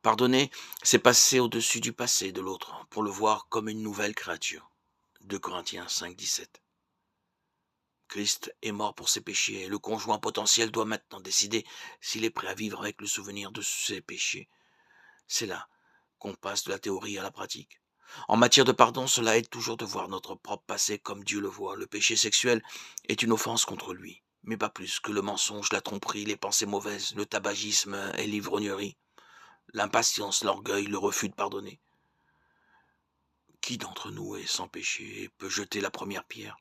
Pardonner, c'est passer au-dessus du passé de l'autre pour le voir comme une nouvelle créature. 2 Corinthiens 5, 17. Christ est mort pour ses péchés et le conjoint potentiel doit maintenant décider s'il est prêt à vivre avec le souvenir de ses péchés. C'est là qu'on passe de la théorie à la pratique. En matière de pardon, cela aide toujours de voir notre propre passé comme Dieu le voit. Le péché sexuel est une offense contre lui, mais pas plus que le mensonge, la tromperie, les pensées mauvaises, le tabagisme et l'ivrognerie, l'impatience, l'orgueil, le refus de pardonner. Qui d'entre nous est sans péché et peut jeter la première pierre?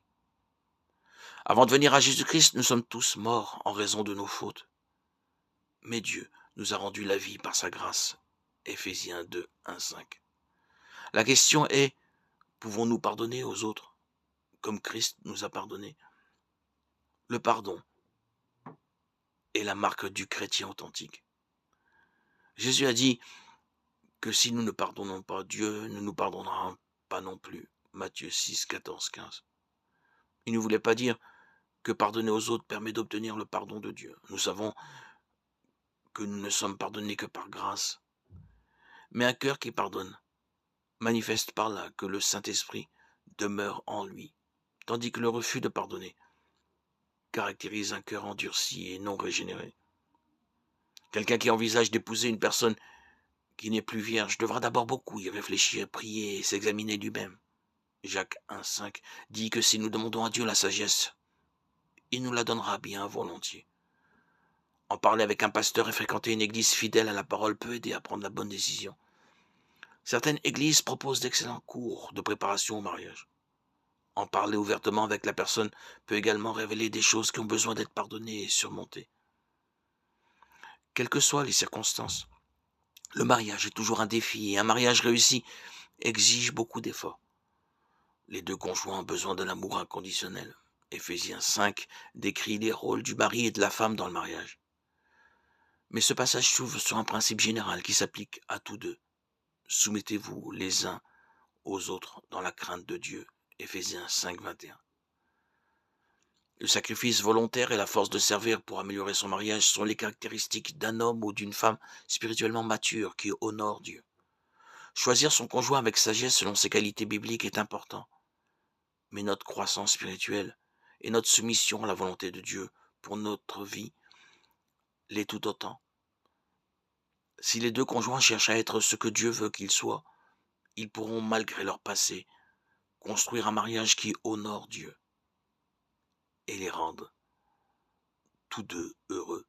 Avant de venir à Jésus-Christ, nous sommes tous morts en raison de nos fautes. Mais Dieu nous a rendu la vie par sa grâce. Éphésiens 2, 1, 5. La question est, pouvons-nous pardonner aux autres comme Christ nous a pardonné? Le pardon est la marque du chrétien authentique. Jésus a dit que si nous ne pardonnons pas, Dieu ne nous pardonnera pas non plus. Matthieu 6, 14, 15. Il ne voulait pas dire que pardonner aux autres permet d'obtenir le pardon de Dieu. Nous savons que nous ne sommes pardonnés que par grâce. Mais un cœur qui pardonne manifeste par là que le Saint-Esprit demeure en lui, tandis que le refus de pardonner caractérise un cœur endurci et non régénéré. Quelqu'un qui envisage d'épouser une personne qui n'est plus vierge devra d'abord beaucoup y réfléchir, prier et s'examiner lui-même. Jacques 1,5 dit que si nous demandons à Dieu la sagesse, il nous la donnera bien volontiers. En parler avec un pasteur et fréquenter une église fidèle à la parole peut aider à prendre la bonne décision. Certaines églises proposent d'excellents cours de préparation au mariage. En parler ouvertement avec la personne peut également révéler des choses qui ont besoin d'être pardonnées et surmontées. Quelles que soient les circonstances, le mariage est toujours un défi et un mariage réussi exige beaucoup d'efforts. Les deux conjoints ont besoin de l'amour inconditionnel. Éphésiens 5 décrit les rôles du mari et de la femme dans le mariage. Mais ce passage s'ouvre sur un principe général qui s'applique à tous deux. Soumettez-vous les uns aux autres dans la crainte de Dieu. Éphésiens 5, 21. Le sacrifice volontaire et la force de servir pour améliorer son mariage sont les caractéristiques d'un homme ou d'une femme spirituellement mature qui honore Dieu. Choisir son conjoint avec sagesse selon ses qualités bibliques est important. Mais notre croissance spirituelle et notre soumission à la volonté de Dieu pour notre vie l'est tout autant. Si les deux conjoints cherchent à être ce que Dieu veut qu'ils soient, ils pourront, malgré leur passé, construire un mariage qui honore Dieu et les rende tous deux heureux.